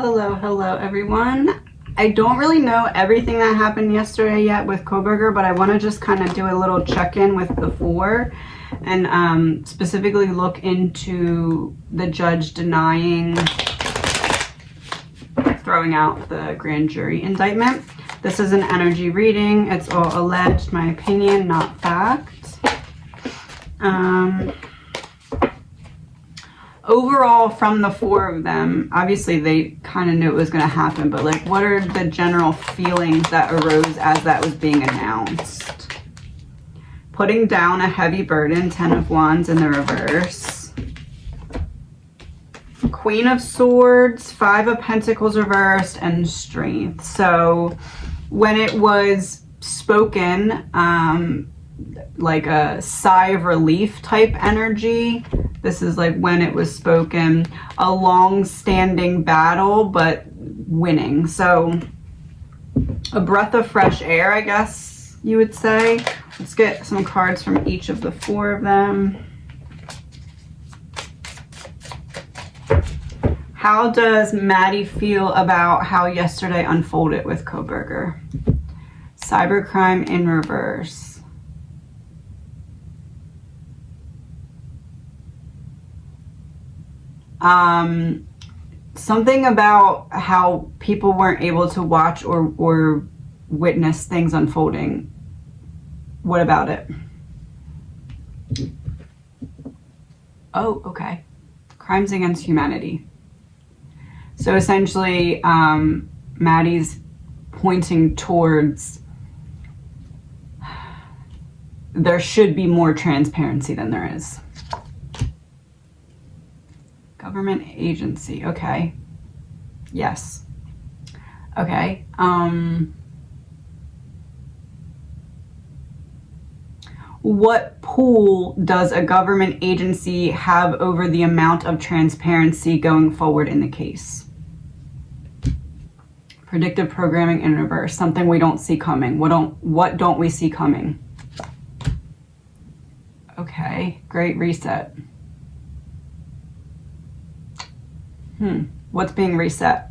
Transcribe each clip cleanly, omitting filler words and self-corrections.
Hello everyone. I don't really know everything that happened yesterday yet with Koberger, but I want to just kind of do a little check-in with the four and specifically look into the judge denying throwing out the grand jury indictment. This is an energy reading. It's all alleged, my opinion, not fact. Overall, from the four of them, obviously they kind of knew it was going to happen, but like, what are the general feelings that arose as that was being announced? Putting down a heavy burden, 10 of Wands in the reverse. Queen of Swords, 5 of Pentacles reversed, and Strength. So when it was spoken, like a sigh of relief type energy. This is like when it was spoken, a long-standing battle, but winning. So a breath of fresh air, I guess you would say. Let's get some cards from each of the four of them. How does Maddie feel about how yesterday unfolded with Koberger? Cybercrime in reverse. Something about how people weren't able to watch or witness things unfolding. What about it? Oh, okay. Crimes against humanity. So essentially, Maddie's pointing towards there should be more transparency than there is. Government agency, okay. Yes. Okay. What pull does a government agency have over the amount of transparency going forward in the case? Predictive programming in reverse, something we don't see coming. What don't we see coming? Okay, great reset. What's being reset?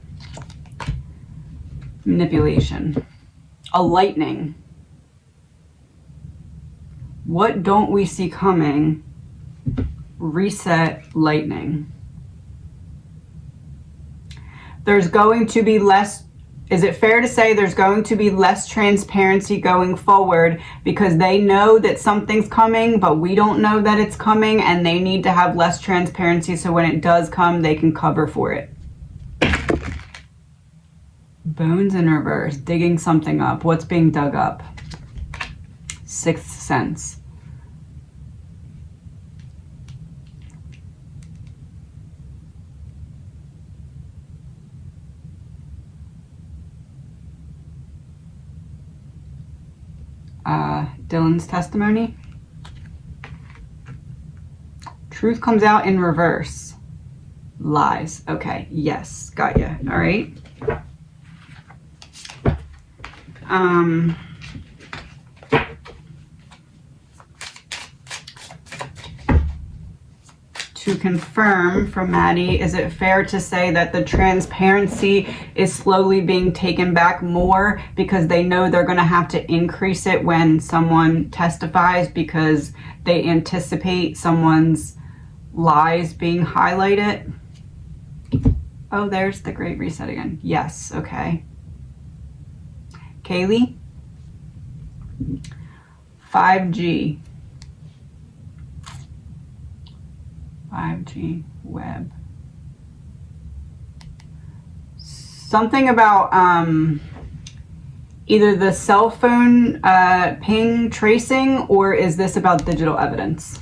Manipulation. A lightning. What don't we see coming? Reset lightning. There's going to be less, is it fair to say there's going to be less transparency going forward because they know that something's coming, but we don't know that it's coming, and they need to have less transparency so when it does come, they can cover for it. Bones in reverse, digging something up. What's being dug up? Sixth sense. Dylan's testimony. Truth comes out in reverse. Lies. Okay. Yes. Got you. All right. To confirm from Maddie, is it fair to say that the transparency is slowly being taken back more because they know they're going to have to increase it when someone testifies because they anticipate someone's lies being highlighted? Oh, there's the Great Reset again. Yes, okay. Kaylee? 5G. 5G web. Something about either the cell phone ping tracing, or is this about digital evidence?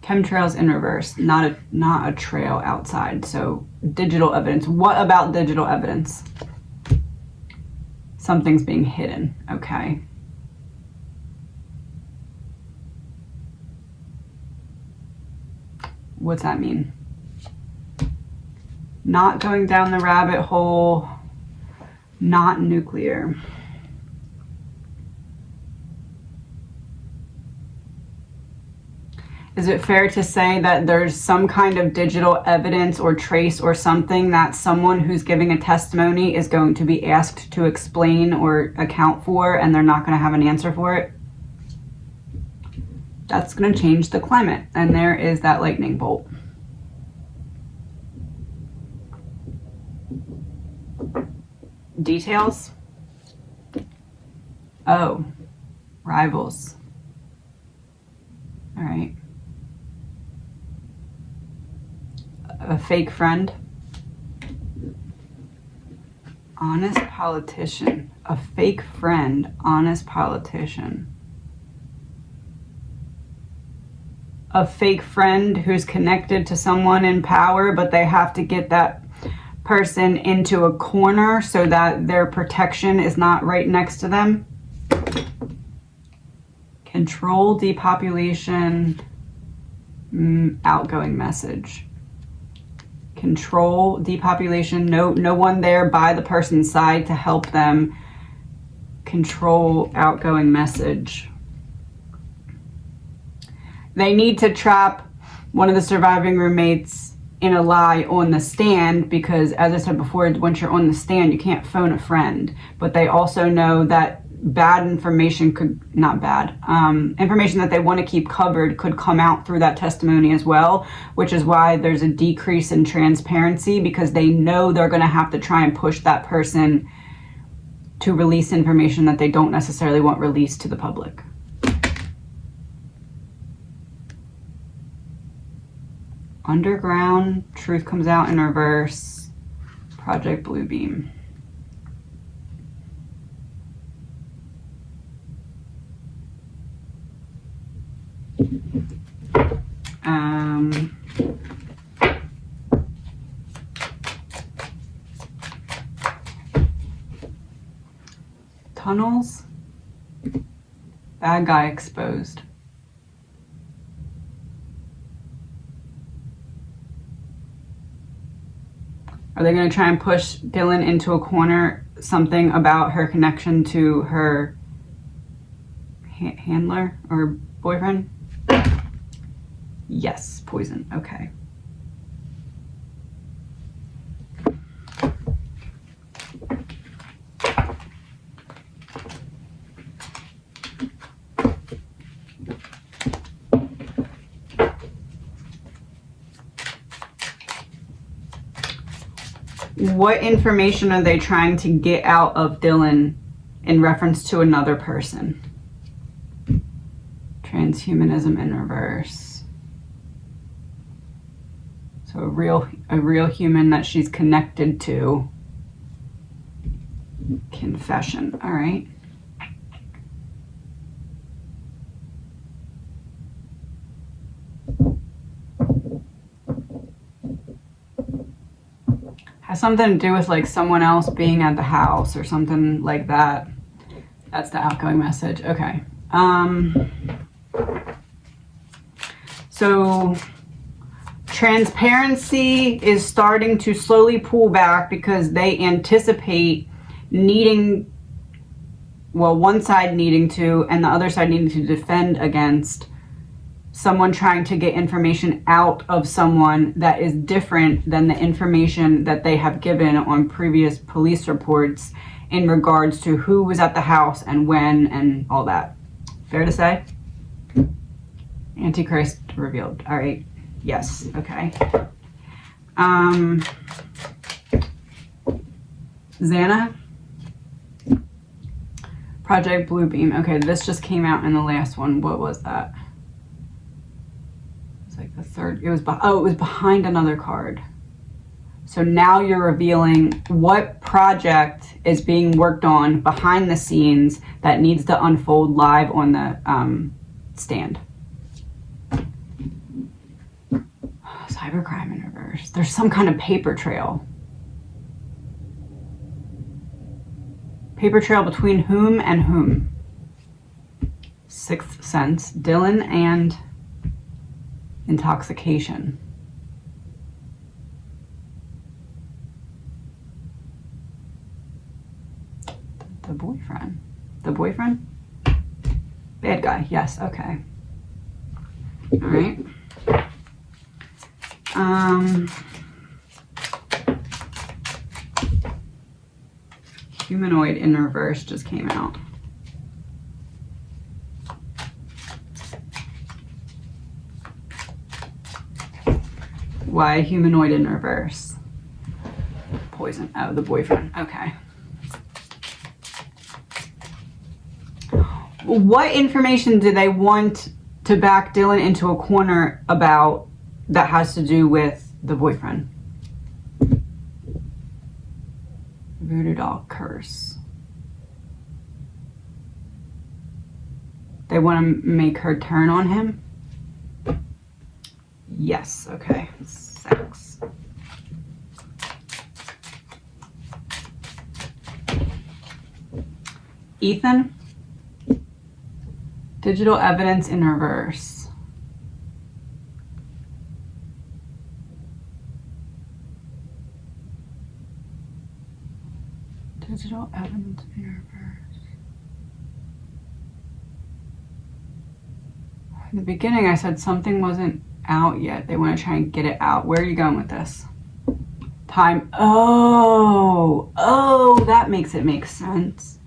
Chemtrails in reverse, not a trail outside. So digital evidence. What about digital evidence? Something's being hidden. Okay. What's that mean? Not going down the rabbit hole, not nuclear. Is it fair to say that there's some kind of digital evidence or trace or something that someone who's giving a testimony is going to be asked to explain or account for, and they're not going to have an answer for it? That's going to change the climate. And there is that lightning bolt. Details? Oh, rivals. All right. A fake friend. Honest politician. A fake friend. Honest politician. A fake friend who's connected to someone in power, but they have to get that person into a corner so that their protection is not right next to them. Control depopulation. Outgoing message. Control depopulation. No one there by the person's side to help them. Control outgoing message. They need to trap one of the surviving roommates in a lie on the stand because, as I said before, once you're on the stand, you can't phone a friend. But they also know that bad information information that they want to keep covered could come out through that testimony as well, which is why there's a decrease in transparency, because they know they're going to have to try and push that person to release information that they don't necessarily want released to the public. Underground, truth comes out in reverse. Project Bluebeam. Tunnels. Bad guy exposed. Are they going to try and push Dylan into a corner? Something about her connection to her handler or boyfriend? Yes, poison. Okay. What information are they trying to get out of Dylan in reference to another person? Transhumanism in reverse. So a real human that she's connected to. Confession. All right. Has something to do with like someone else being at the house or something like that. That's the outgoing message. Okay. So transparency is starting to slowly pull back because they anticipate needing, well, one side needing to and the other side needing to defend against someone trying to get information out of someone that is different than the information that they have given on previous police reports in regards to who was at the house and when and all that. Fair to say? Antichrist revealed. All right. Yes. Okay. Xana? Project Bluebeam. Okay, this just came out in the last one. What was that? It's like the third. It was behind another card. So now you're revealing what project is being worked on behind the scenes that needs to unfold live on the stand. Cybercrime in reverse. There's some kind of paper trail. Paper trail between whom and whom? Sixth sense. Dylan and intoxication. The boyfriend. The boyfriend? Bad guy. Yes. Okay. All right. Humanoid in reverse just came out. Why humanoid in reverse? Poison. Oh, the boyfriend. Okay. What information do they want to back Dylan into a corner about that has to do with the boyfriend? Voodoo doll curse. They want to make her turn on him? Yes, okay. Sex. Ethan? Digital evidence in reverse. Digital evidence in reverse. In the beginning, I said something wasn't out yet. They want to try and get it out. Where are you going with this? Time. Oh, that makes it make sense.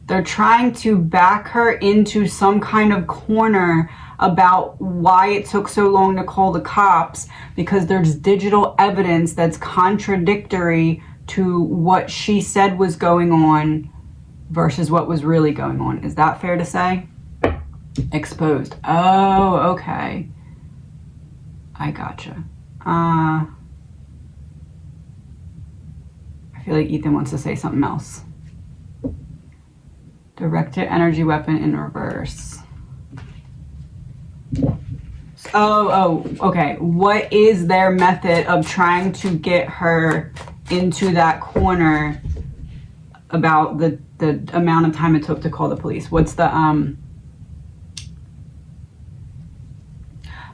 They're trying to back her into some kind of corner about why it took so long to call the cops, because there's digital evidence that's contradictory to what she said was going on versus what was really going on. Is that fair to say? Exposed. Oh, okay. I gotcha. I feel like Ethan wants to say something else. Directed energy weapon in reverse. Oh, okay. What is their method of trying to get her into that corner about the amount of time it took to call the police? What's the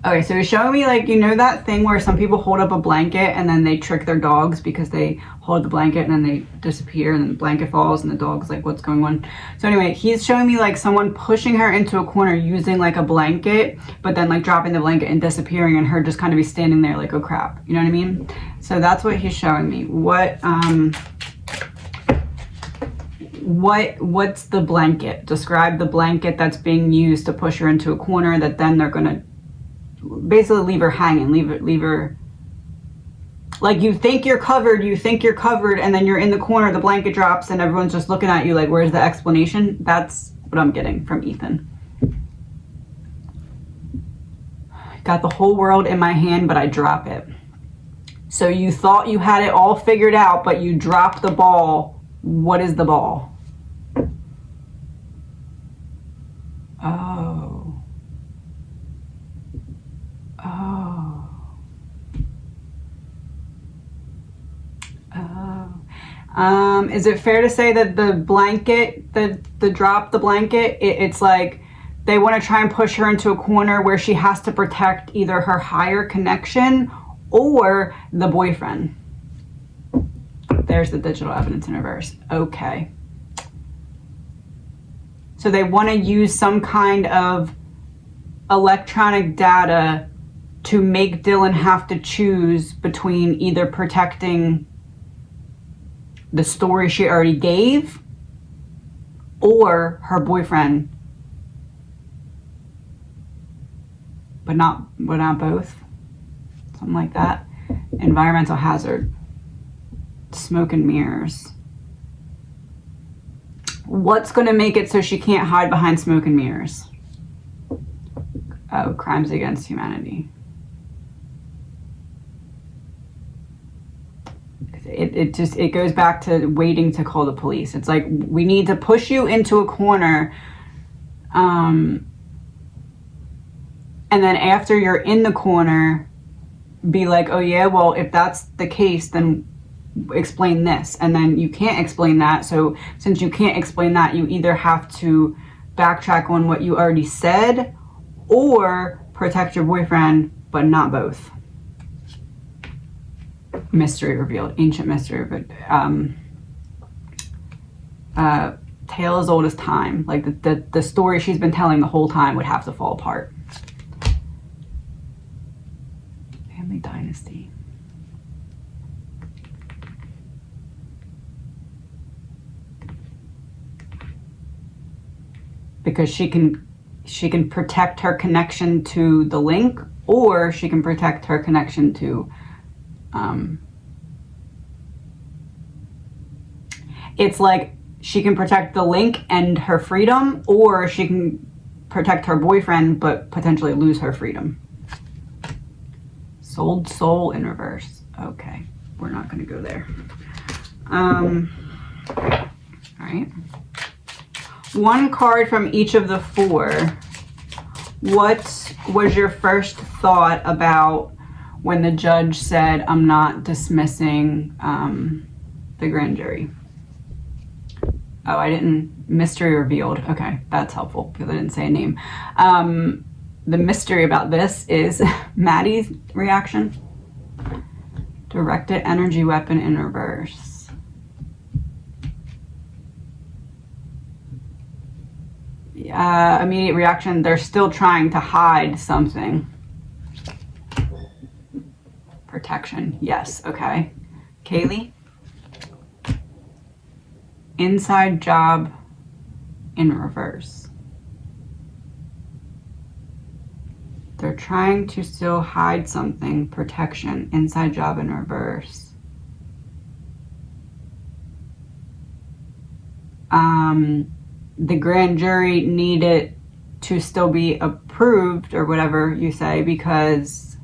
Okay, so it's showing me, like, you know that thing where some people hold up a blanket and then they trick their dogs because they hold the blanket and then they disappear and then the blanket falls and the dog's like, what's going on? So anyway, he's showing me like someone pushing her into a corner using like a blanket, but then like dropping the blanket and disappearing, and her just kind of be standing there like, oh crap, you know what I mean? So that's what he's showing me. What's the blanket? Describe the blanket that's being used to push her into a corner that then they're gonna basically leave her hanging, leave her, like, you think you're covered, and then you're in the corner, the blanket drops, and everyone's just looking at you like, where's the explanation? That's what I'm getting from Ethan. Got the whole world in my hand, but I drop it. So you thought you had it all figured out, but you dropped the ball. What is the ball? Is it fair to say that the blanket, the drop the blanket, it's like they want to try and push her into a corner where she has to protect either her higher connection or the boyfriend? There's the digital evidence in reverse. Okay. So they want to use some kind of electronic data to make Dylan have to choose between either protecting the story she already gave or her boyfriend, but not both. Something like that. Environmental hazard. Smoke and mirrors. What's going to make it so she can't hide behind smoke and mirrors? Oh, crimes against humanity. It goes back to waiting to call the police. It's like, we need to push you into a corner, and then after you're in the corner, be like, oh yeah, well, if that's the case, then explain this. And then you can't explain that. So since you can't explain that, you either have to backtrack on what you already said or protect your boyfriend, but not both. Mystery revealed. Ancient mystery, but tale as old as time. Like the story she's been telling the whole time would have to fall apart. Family dynasty. Because she can protect her connection to the link, or she can protect her connection to it's like she can protect the link and her freedom, or she can protect her boyfriend but potentially lose her freedom. Sold soul in reverse. Okay, we're not going to go there. All right. One card from each of the four. What was your first thought about when the judge said, I'm not dismissing the grand jury? Oh, I didn't. Mystery revealed. Okay, that's helpful because I didn't say a name. The mystery about this is Maddie's reaction. Directed energy weapon in reverse. Immediate reaction. They're still trying to hide something. Protection. Yes. Okay. Kaylee. Inside job in reverse. They're trying to still hide something. Protection. Inside job in reverse. The grand jury needed to still be approved, or whatever you say, because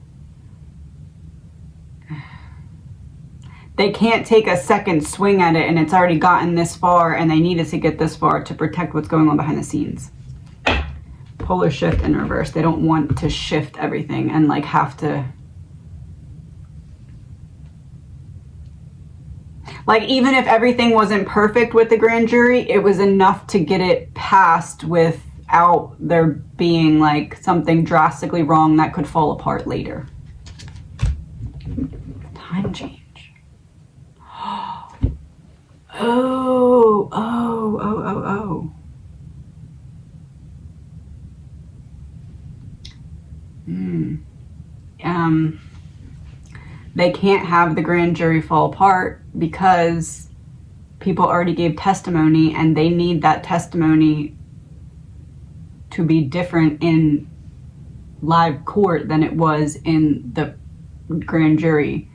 they can't take a second swing at it, and it's already gotten this far, and they needed to get this far to protect what's going on behind the scenes. Polar shift in reverse. They don't want to shift everything and like have to, like, even if everything wasn't perfect with the grand jury, it was enough to get it passed without there being like something drastically wrong that could fall apart later. Time change. Oh. They can't have the grand jury fall apart because people already gave testimony, and they need that testimony to be different in live court than it was in the grand jury.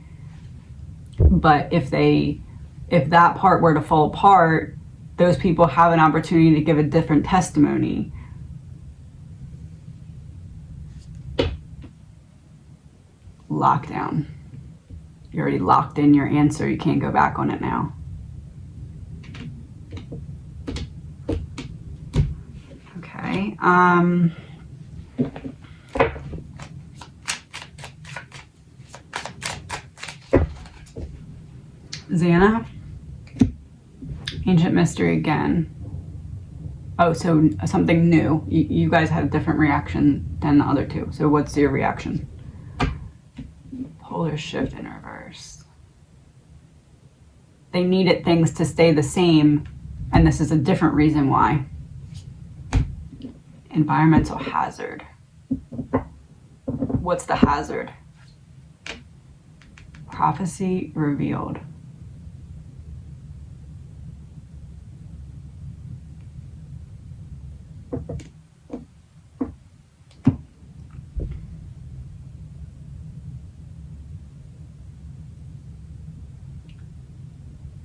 But if that part were to fall apart, those people have an opportunity to give a different testimony. Lockdown. You already locked in your answer. You can't go back on it now. Okay. Xana. Ancient mystery again. Oh, so something new. You guys had a different reaction than the other two. So what's your reaction? Polar shift in reverse. They needed things to stay the same, and this is a different reason why. Environmental hazard. What's the hazard? Prophecy revealed.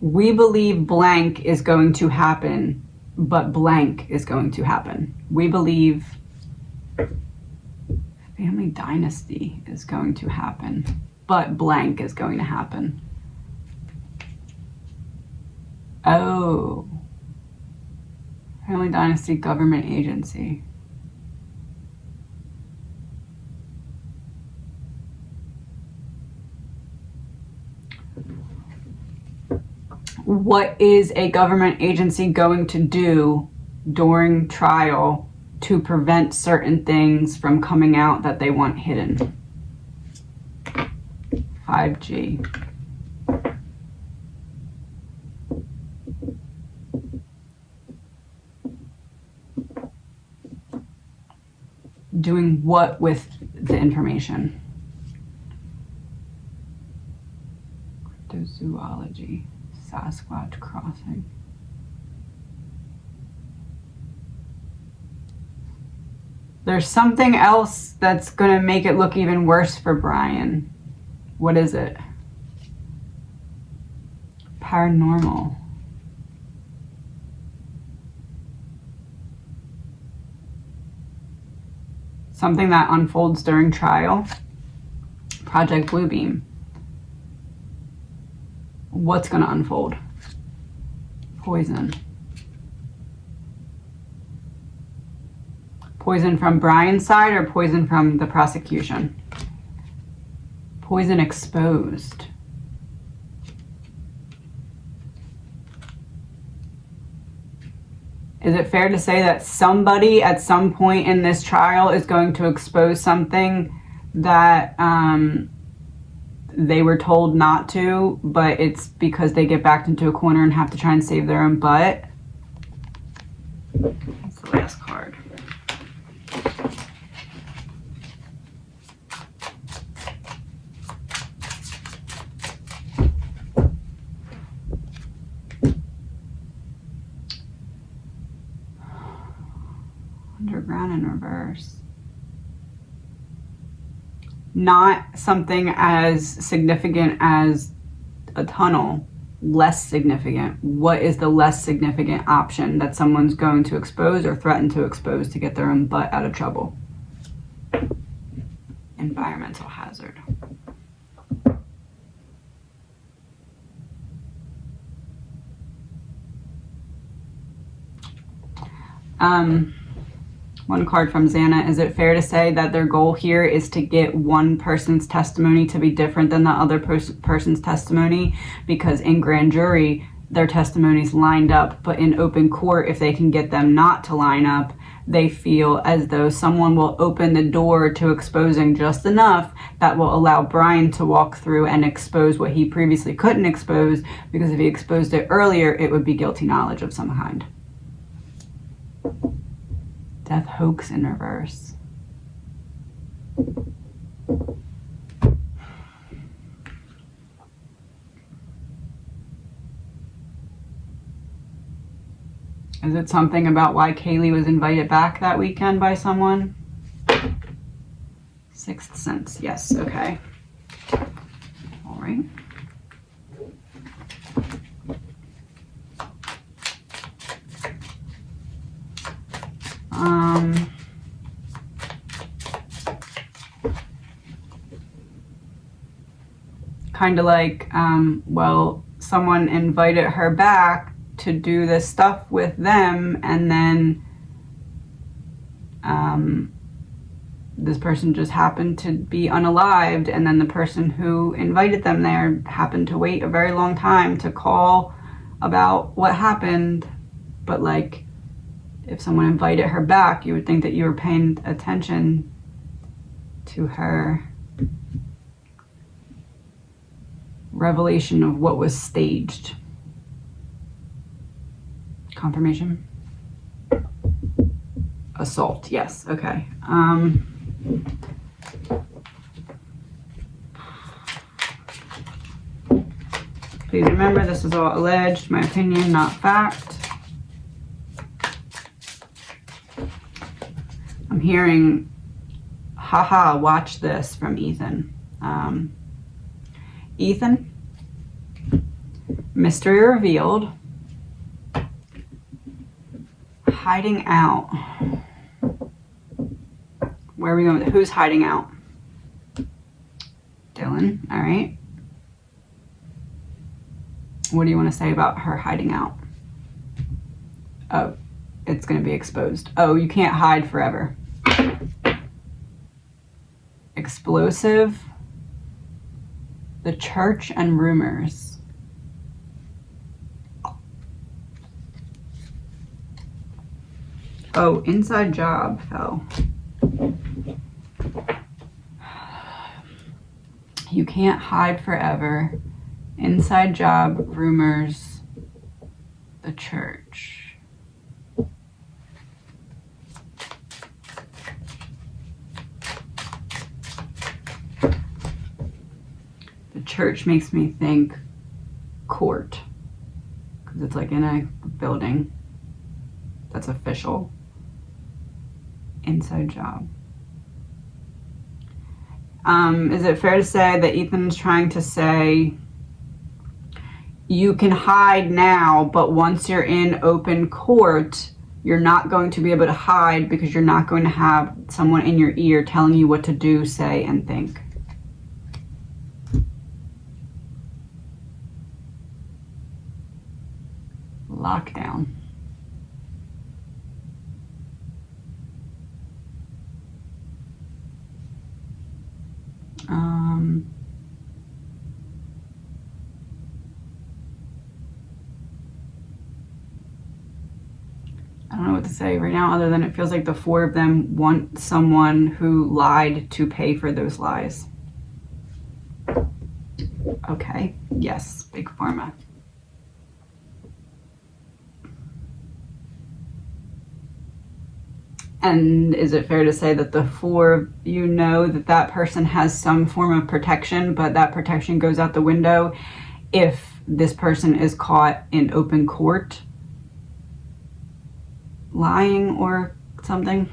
We believe blank is going to happen, but blank is going to happen. We believe family dynasty is going to happen, but blank is going to happen. Oh. Family dynasty government agency. What is a government agency going to do during trial to prevent certain things from coming out that they want hidden? 5G. what with the information? Cryptozoology, Sasquatch crossing. There's something else that's going to make it look even worse for Brian. What is it? Paranormal. Something that unfolds during trial. Project Bluebeam. What's going to unfold? Poison. Poison from Brian's side or poison from the prosecution? Poison exposed. Is it fair to say that somebody at some point in this trial is going to expose something that they were told not to, but it's because they get backed into a corner and have to try and save their own butt? That's the last card. Underground in reverse. Not something as significant as a tunnel. Less significant. What is the less significant option that someone's going to expose or threaten to expose to get their own butt out of trouble? Environmental hazard. One card from Xana. Is it fair to say that their goal here is to get one person's testimony to be different than the other person's testimony? Because in grand jury, their testimonies lined up, but in open court, if they can get them not to line up, they feel as though someone will open the door to exposing just enough that will allow Brian to walk through and expose what he previously couldn't expose, because if he exposed it earlier, it would be guilty knowledge of some kind. Death hoax in reverse. Is it something about why Kaylee was invited back that weekend by someone? Sixth sense. Yes. Okay. All right. Kind of like, well, someone invited her back to do this stuff with them, and then this person just happened to be unalived, and then the person who invited them there happened to wait a very long time to call about what happened. But like, if someone invited her back, you would think that you were paying attention to her revelation of what was staged. Confirmation? Assault, yes, okay. Please remember, this is all alleged, my opinion, not fact. I'm hearing, haha, watch this from Ethan. Ethan, mystery revealed. Hiding out. Where are we going? Who's hiding out? Dylan, all right. What do you want to say about her hiding out? Oh, it's going to be exposed. Oh, you can't hide forever. Explosive. The church and rumors. Oh, inside job fell. You can't hide forever. Inside job, rumors, the church. The church makes me think court, because it's like in a building that's official. Inside job. Is it fair to say that Ethan's trying to say you can hide now, but once you're in open court, you're not going to be able to hide because you're not going to have someone in your ear telling you what to do, say, and think? Lockdown. I don't know what to say right now other than it feels like the four of them want someone who lied to pay for those lies. Okay, yes, big pharma. And is it fair to say that the four of you know that that person has some form of protection, but that protection goes out the window if this person is caught in open court lying or something?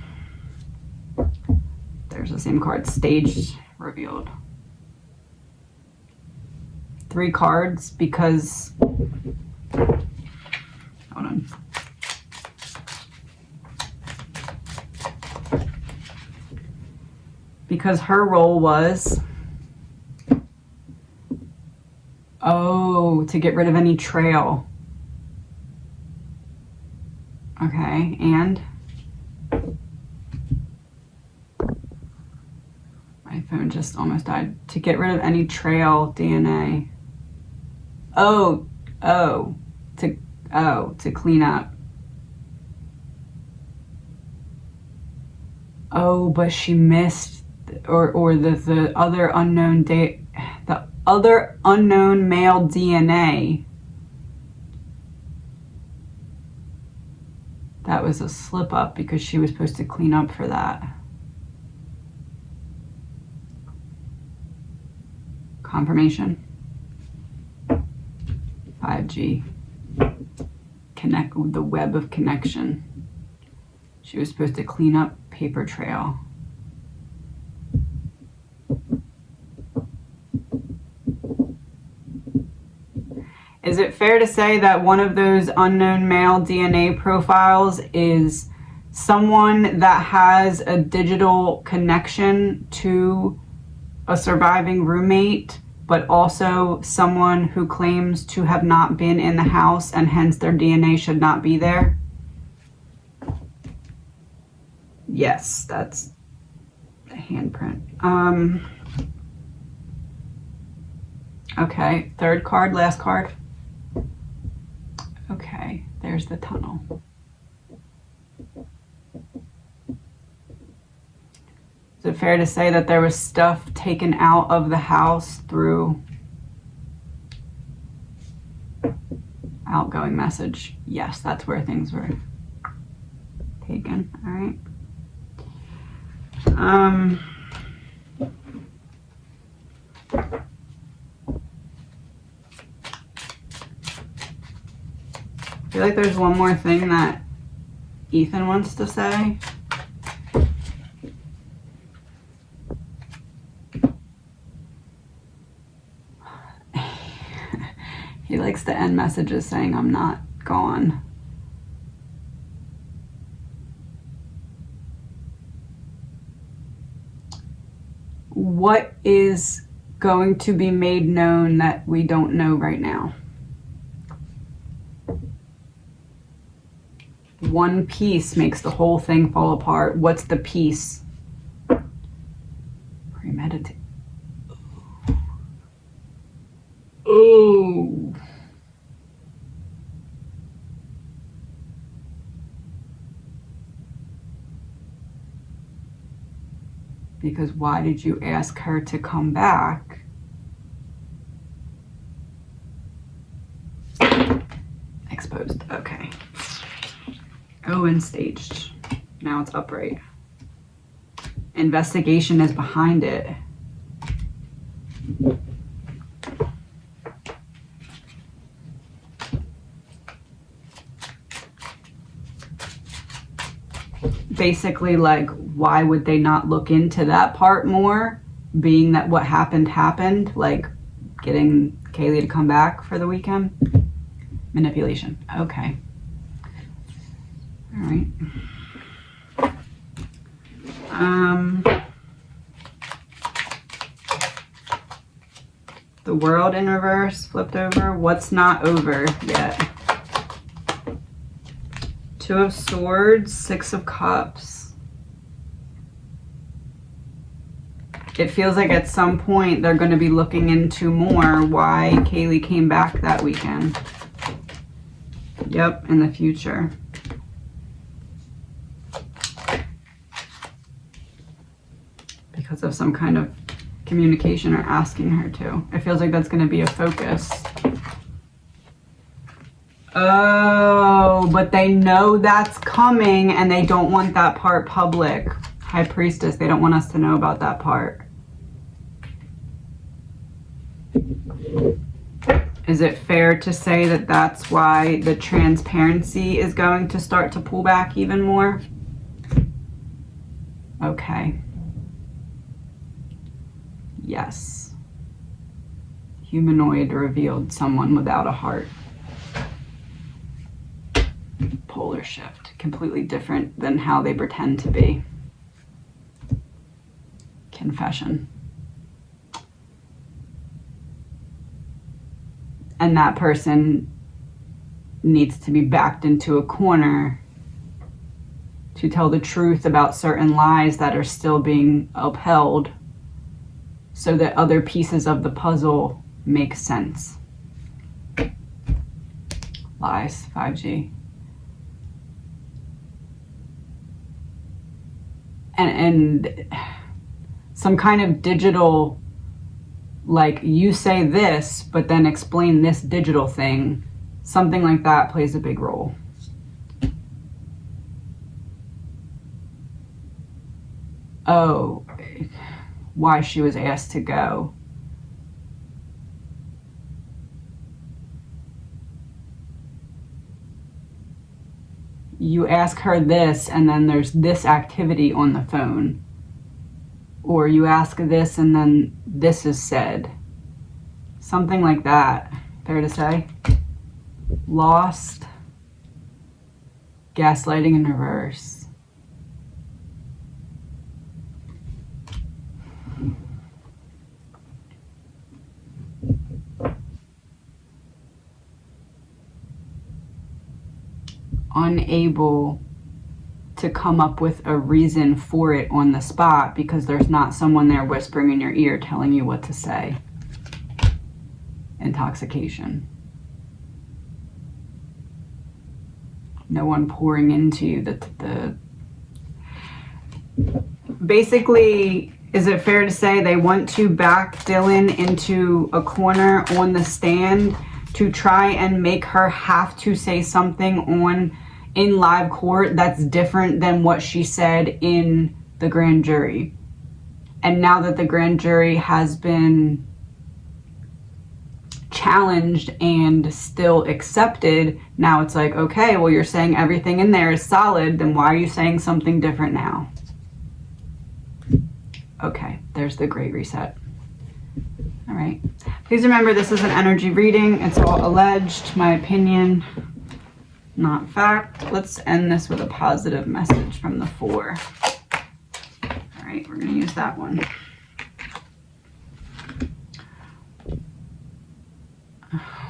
There's the same card, staged, revealed. 3 cards because, hold on. Because her role was, to get rid of any trail. Okay, and my phone just almost died. To get rid of any trail DNA. To clean up. Oh, but she missed, or the other unknown the other unknown male DNA. That was a slip up because she was supposed to clean up for that. Confirmation. 5G. Connect with the web of connection. She was supposed to clean up paper trail. Is it fair to say that one of those unknown male DNA profiles is someone that has a digital connection to a surviving roommate, but also someone who claims to have not been in the house and hence their DNA should not be there? Yes, that's a handprint. Okay, third card, last card. Okay, there's the tunnel. Is it fair to say that there was stuff taken out of the house through outgoing message? Yes, that's where things were taken. All right. I feel like there's one more thing that Ethan wants to say. He likes to end messages saying, "I'm not gone." What is going to be made known that we don't know right now? One piece makes the whole thing fall apart. What's the piece? Premeditate. Oh. Because why did you ask her to come back? Exposed. Okay. Oh, and staged. Now it's upright. Investigation is behind it. basically like, why would they not look into that part more, being that what happened, like getting Kaylee to come back for the weekend? Manipulation. Okay. All right. The world in reverse, flipped over. What's not over yet? Two of Swords, Six of Cups. It feels like at some point they're going to be looking into more why Kaylee came back that weekend. Yep, in the future. Because of some kind of communication or asking her to. It feels like that's going to be a focus. Oh, but they know that's coming and they don't want that part public. High Priestess, they don't want us to know about that part. Is it fair to say that that's why the transparency is going to start to pull back even more? Okay. Yes. Humanoid revealed someone without a heart. Polar shift. Completely different than how they pretend to be. Confession. And that person needs to be backed into a corner to tell the truth about certain lies that are still being upheld, so that other pieces of the puzzle make sense. Lies, 5G. And some kind of digital, like, you say this, but then explain this digital thing. Something like that plays a big role. Oh, why she was asked to go. You ask her this, and then there's this activity on the phone. Or you ask this, and then this is said. Something like that. Fair to say? Lost. Gaslighting in reverse. Unable to come up with a reason for it on the spot because there's not someone there whispering in your ear telling you what to say. Intoxication. No one pouring into you. Basically, is it fair to say they want to back Dylan into a corner on the stand to try and make her have to say something in live court that's different than what she said in the grand jury? And now that the grand jury has been challenged and still accepted, now it's like, okay, well, you're saying everything in there is solid, then why are you saying something different now? Okay, there's the Great Reset. All right. Please remember, this is an energy reading. It's all alleged, my opinion, not fact. Let's end this with a positive message from the Four. All right, we're going to use that one.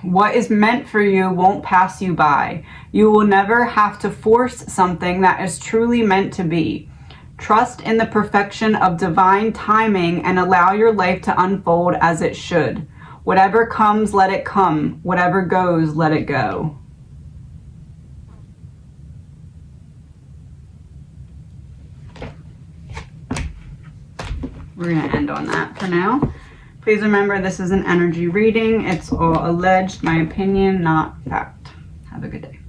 What is meant for you won't pass you by. You will never have to force something that is truly meant to be. Trust in the perfection of divine timing and allow your life to unfold as it should. Whatever comes, let it come. Whatever goes, let it go. We're going to end on that for now. Please remember, this is an energy reading. It's all alleged, my opinion, not fact. Have a good day.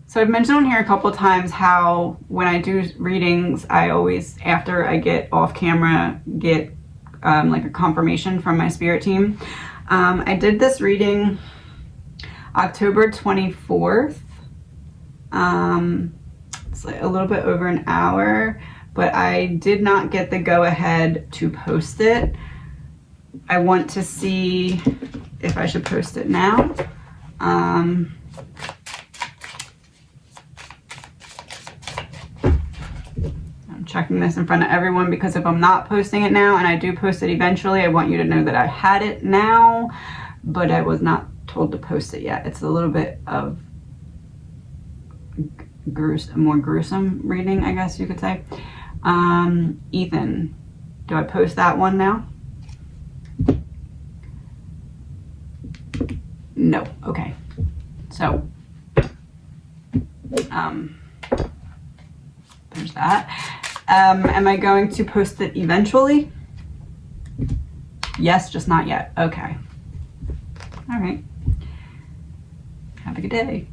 So I've mentioned on here a couple of times how when I do readings, I always, after I get off camera, get like a confirmation from my spirit team. I did this reading October 24th. Let's It's like a little bit over an hour, but I did not get the go-ahead to post it. I want to see if I should post it now. I'm checking this in front of everyone because if I'm not posting it now and I do post it eventually, I want you to know that I had it now, but I was not told to post it yet. It's a little bit of more gruesome reading, I guess you could say. Ethan, do I post that one now? No. Okay. So, there's that. Am I going to post it eventually? Yes, just not yet. Okay. All right. Have a good day.